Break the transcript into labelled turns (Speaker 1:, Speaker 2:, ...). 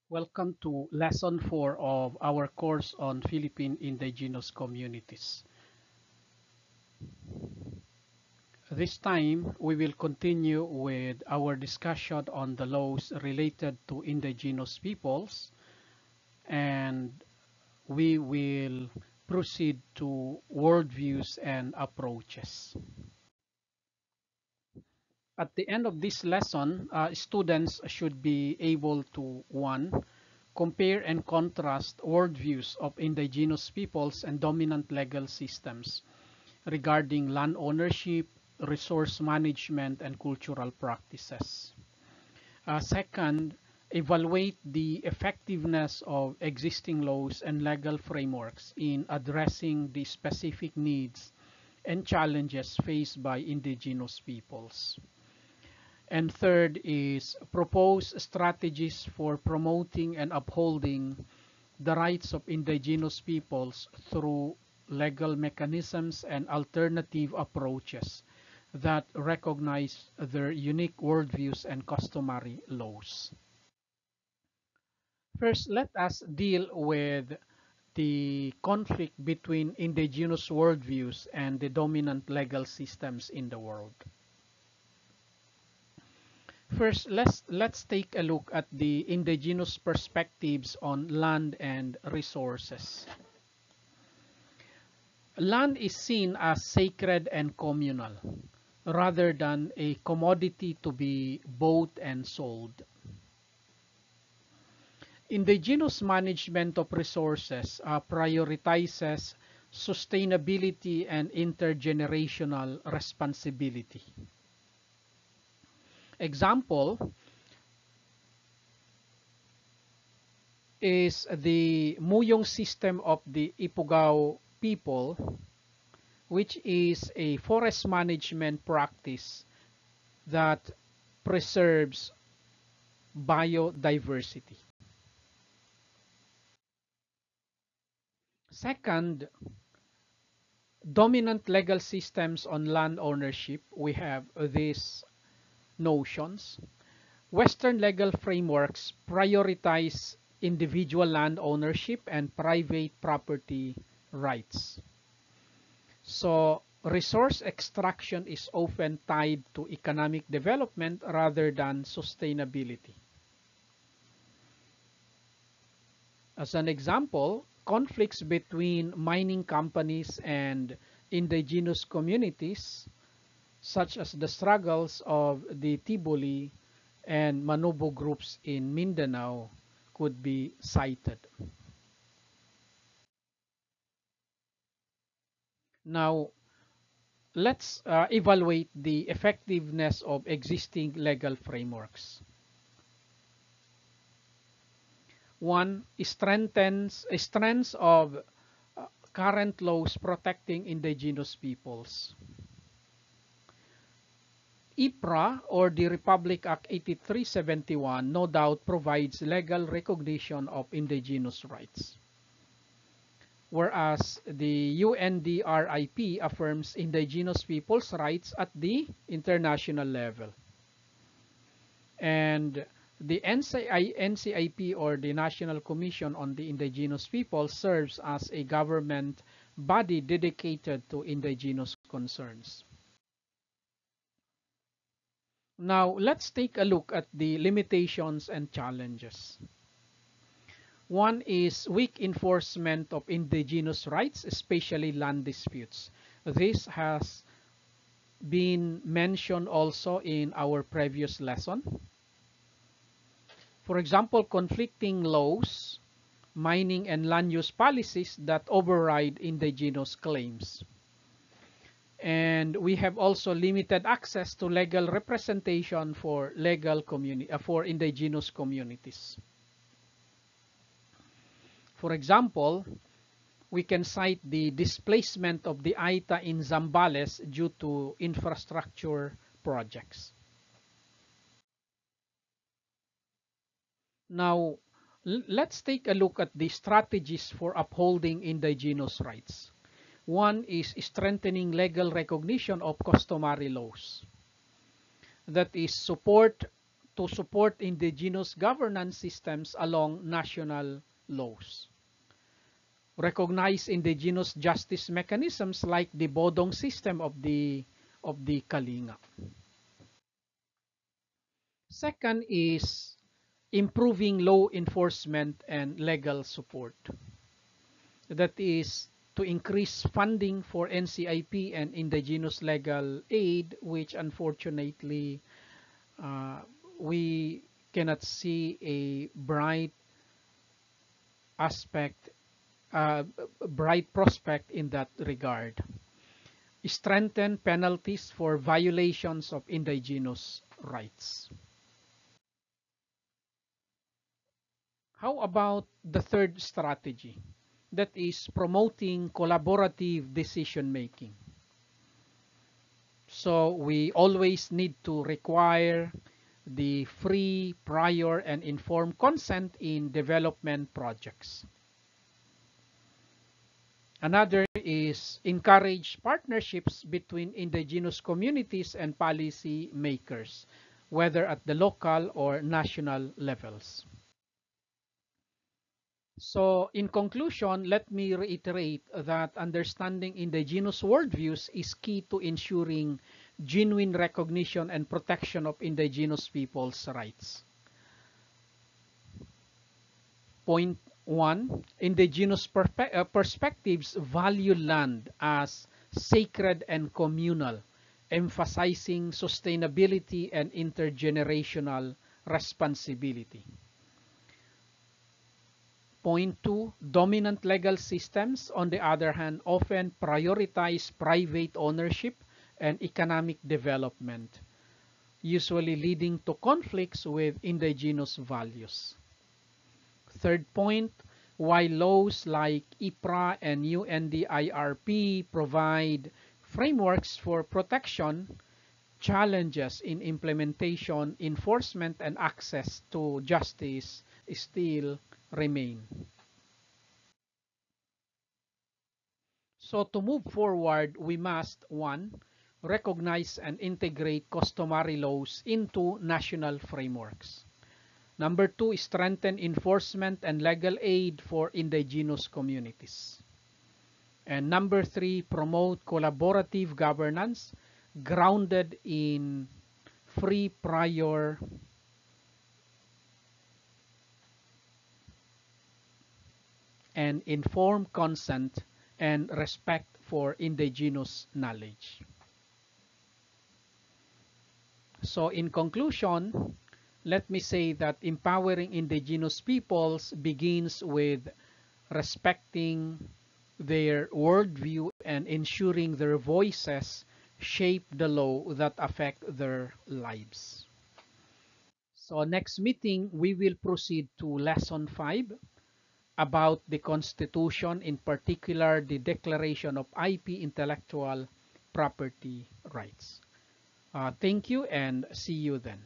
Speaker 1: Welcome to Lesson 4 of our course on Philippine Indigenous Communities. This time, we will continue with our discussion on the laws related to indigenous peoples, and we will proceed to worldviews and approaches. At the end of this lesson, students should be able to 1. Compare and contrast worldviews of indigenous peoples and dominant legal systems regarding land ownership, resource management, and cultural practices. Second, evaluate the effectiveness of existing laws and legal frameworks in addressing the specific needs and challenges faced by indigenous peoples. And third is propose strategies for promoting and upholding the rights of indigenous peoples through legal mechanisms and alternative approaches that recognize their unique worldviews and customary laws. First, let us deal with the conflict between indigenous worldviews and the dominant legal systems in the world. First, let's take a look at the indigenous perspectives on land and resources. Land is seen as sacred and communal, rather than a commodity to be bought and sold. Indigenous management of resources prioritizes sustainability and intergenerational responsibility. Example is the Muyong system of the Ifugao people, which is a forest management practice that preserves biodiversity. Second, dominant legal systems on land ownership. We have these notions. Western legal frameworks prioritize individual land ownership and private property rights. So resource extraction is often tied to economic development rather than sustainability. As an example, conflicts between mining companies and indigenous communities, such as the struggles of the Tiboli and Manobo groups in Mindanao, could be cited. Now, let's evaluate the effectiveness of existing legal frameworks. One, strengths of current laws protecting indigenous peoples. IPRA, or the Republic Act 8371, no doubt provides legal recognition of indigenous rights, whereas the UNDRIP affirms indigenous people's rights at the international level. And the NCIP, or the National Commission on the Indigenous People, serves as a government body dedicated to indigenous concerns. Now, let's take a look at the limitations and challenges. One is weak enforcement of indigenous rights, especially land disputes. This has been mentioned also in our previous lesson. For example, conflicting laws, mining and land use policies that override indigenous claims. And we have also limited access to legal representation for for indigenous communities. For example, we can cite the displacement of the Aita in Zambales due to infrastructure projects. Now, let's take a look at the strategies for upholding indigenous rights. One is strengthening legal recognition of customary laws. That is, support to support indigenous governance systems along national laws. Recognize indigenous justice mechanisms like the Bodong system of the Kalinga. Second is improving law enforcement and legal support. That is to increase funding for NCIP and indigenous legal aid, which unfortunately we cannot see a aspect, bright prospect in that regard. Strengthen penalties for violations of indigenous rights. How about the third strategy? That is promoting collaborative decision making. So we always need to require the free, prior, and informed consent in development projects. Another is encourage partnerships between indigenous communities and policy makers, whether at the local or national levels. So in conclusion, let me reiterate that understanding indigenous worldviews is key to ensuring genuine recognition and protection of indigenous peoples' rights. Point 1. Indigenous perspectives value land as sacred and communal, emphasizing sustainability and intergenerational responsibility. Point 2, dominant legal systems, on the other hand, often prioritize private ownership and economic development, usually leading to conflicts with indigenous values. Third point, while laws like IPRA and UNDIRP provide frameworks for protection, challenges in implementation, enforcement, and access to justice still remain. So to move forward, we must, 1, recognize and integrate customary laws into national frameworks. Number 2, strengthen enforcement and legal aid for indigenous communities. And number 3, promote collaborative governance grounded in free, prior, and informed consent and respect for indigenous knowledge. So in conclusion, let me say that empowering indigenous peoples begins with respecting their worldview and ensuring their voices shape the law that affect their lives. So next meeting, we will proceed to lesson 5 about the Constitution, in particular the Declaration of IP, intellectual property rights. Thank you and see you then.